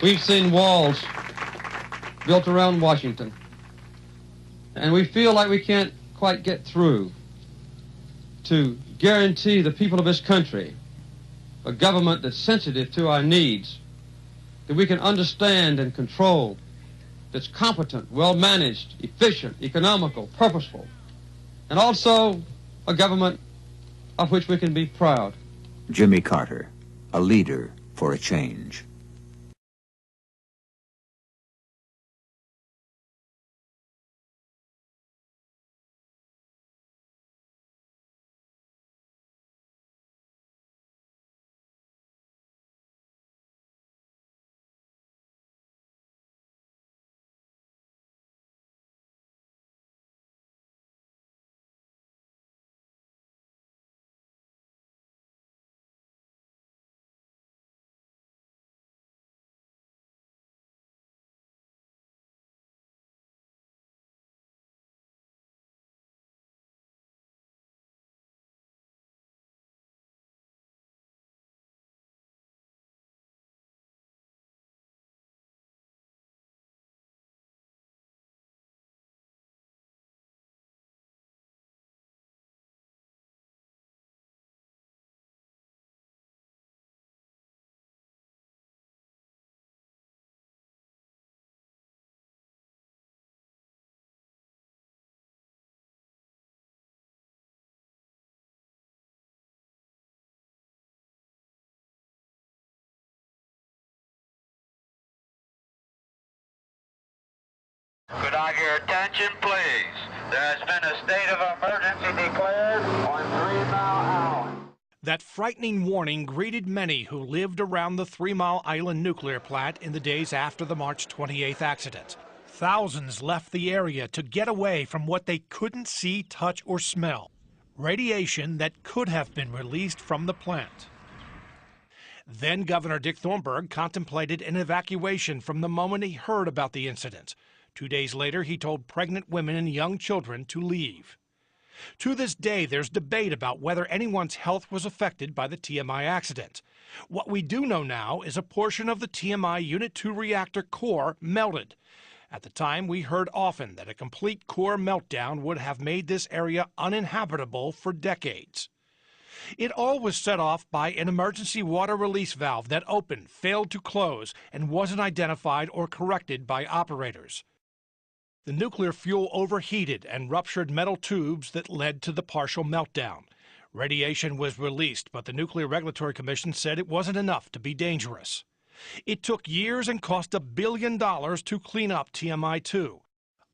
We've seen walls built around Washington, and we feel like we can't quite get through to guarantee the people of this country a government that's sensitive to our needs, that we can understand and control, that's competent, well-managed, efficient, economical, purposeful, and also a government of which we can be proud. Jimmy Carter, a leader for a change. Could I get your attention, please? There has been a state of emergency declared on 3 Mile Island. That frightening warning greeted many who lived around the 3 Mile Island nuclear plant in the days after the March 28th accident. Thousands left the area to get away from what they couldn't see, touch, or smell. Radiation that could have been released from the plant. Then Governor Dick Thornburgh contemplated an evacuation from the moment he heard about the incident. 2 days later, he told pregnant women and young children to leave. To this day, there's debate about whether anyone's health was affected by the TMI accident. What we do know now is a portion of the TMI Unit 2 reactor core melted. At the time, we heard often that a complete core meltdown would have made this area uninhabitable for decades. It all was set off by an emergency water release valve that opened, failed to close, and wasn't identified or corrected by operators. The nuclear fuel overheated and ruptured metal tubes that led to the partial meltdown. Radiation was released, but the Nuclear Regulatory Commission said it wasn't enough to be dangerous. It took years and cost $1 billion to clean up TMI-2.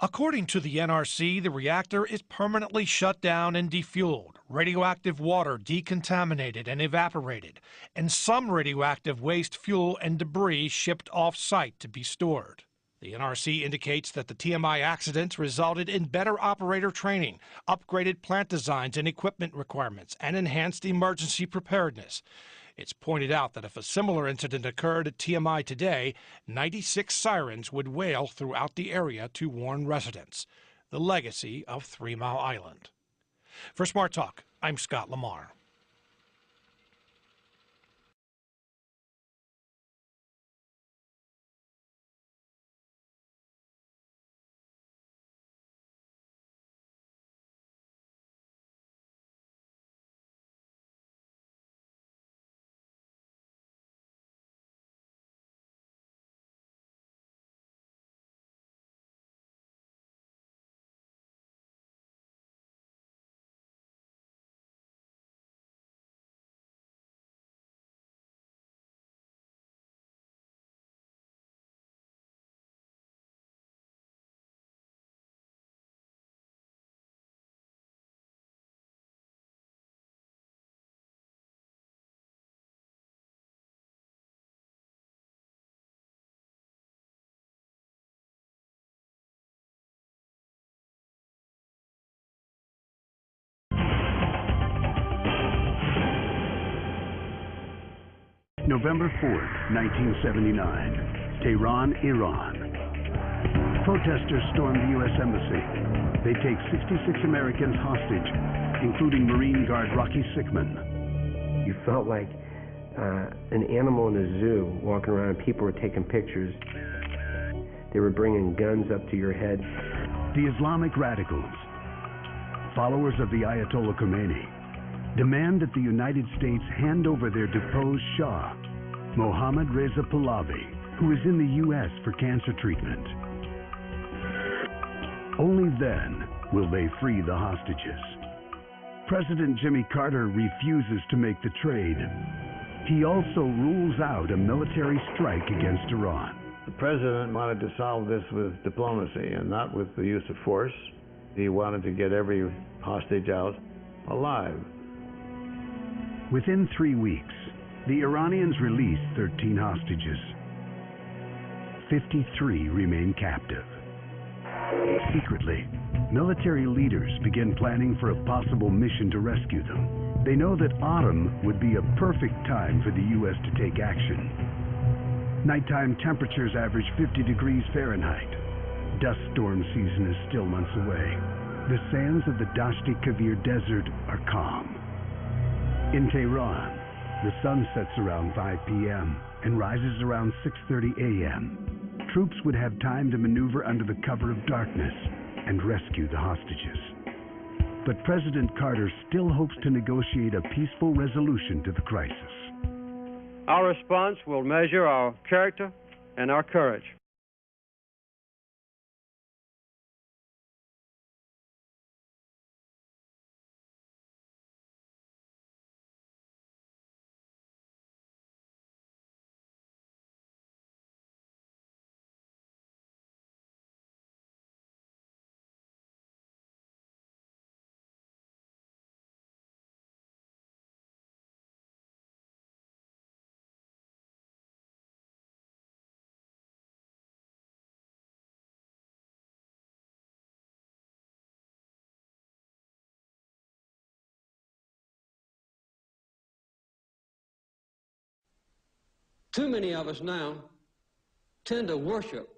According to the NRC, the reactor is permanently shut down and defueled, radioactive water decontaminated and evaporated, and some radioactive waste fuel and debris shipped off-site to be stored. The NRC indicates that the TMI accidents resulted in better operator training, upgraded plant designs and equipment requirements, and enhanced emergency preparedness. It's pointed out that if a similar incident occurred at TMI today, 96 sirens would wail throughout the area to warn residents. The legacy of 3 Mile Island. For Smart Talk, I'm Scott Lamar. November 4th, 1979, Tehran, Iran. Protesters storm the U.S. Embassy. They take 66 Americans hostage, including Marine Guard Rocky Sickman. You felt like an animal in a zoo walking around and people were taking pictures. They were bringing guns up to your head. The Islamic radicals, followers of the Ayatollah Khomeini, demand that the United States hand over their deposed Shah, Mohammad Reza Pahlavi, who is in the U.S. for cancer treatment. Only then will they free the hostages. President Jimmy Carter refuses to make the trade. He also rules out a military strike against Iran. The president wanted to solve this with diplomacy and not with the use of force. He wanted to get every hostage out alive. Within 3 weeks, the Iranians released 13 hostages. 53 remain captive. Secretly, military leaders begin planning for a possible mission to rescue them. They know that autumn would be a perfect time for the U.S. to take action. Nighttime temperatures average 50 degrees Fahrenheit. Dust storm season is still months away. The sands of the Dashti Kavir Desert are calm. In Tehran, the sun sets around 5 p.m. and rises around 6:30 a.m. Troops would have time to maneuver under the cover of darkness and rescue the hostages. But President Carter still hopes to negotiate a peaceful resolution to the crisis. Our response will measure our character and our courage. Too many of us now tend to worship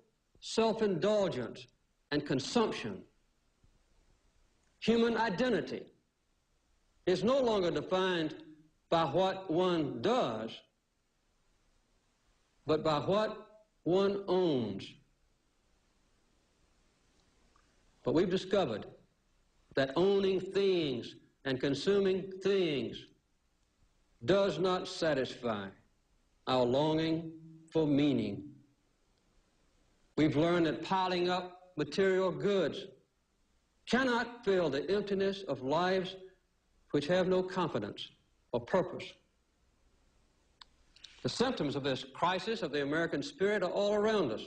self-indulgence and consumption. Human identity is no longer defined by what one does, but by what one owns. But we've discovered that owning things and consuming things does not satisfy our longing for meaning. We've learned that piling up material goods cannot fill the emptiness of lives which have no confidence or purpose. The symptoms of this crisis of the American spirit are all around us.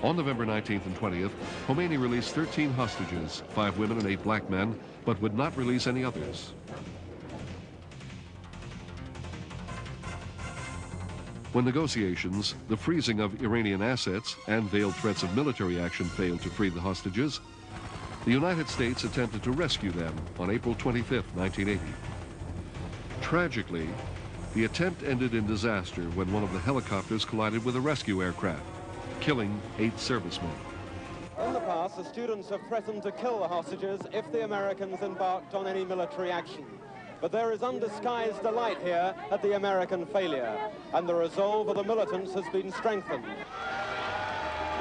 On November 19th and 20th, Khomeini released 13 hostages, 5 women and 8 black men, but would not release any others. When negotiations, the freezing of Iranian assets, and veiled threats of military action failed to free the hostages, the United States attempted to rescue them on April 25th, 1980. Tragically, the attempt ended in disaster when one of the helicopters collided with a rescue aircraft, killing 8 servicemen. In the past, the students have threatened to kill the hostages if the Americans embarked on any military action. But there is undisguised delight here at the American failure, and the resolve of the militants has been strengthened.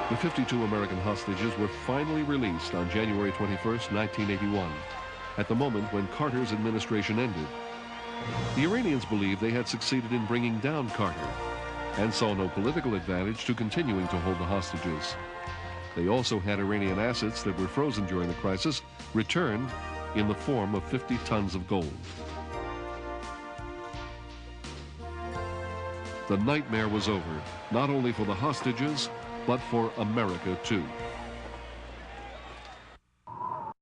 The 52 American hostages were finally released on January 21st, 1981, at the moment when Carter's administration ended. The Iranians believed they had succeeded in bringing down Carter, and saw no political advantage to continuing to hold the hostages. They also had Iranian assets that were frozen during the crisis returned in the form of 50 tons of gold. The nightmare was over, not only for the hostages, but for America too.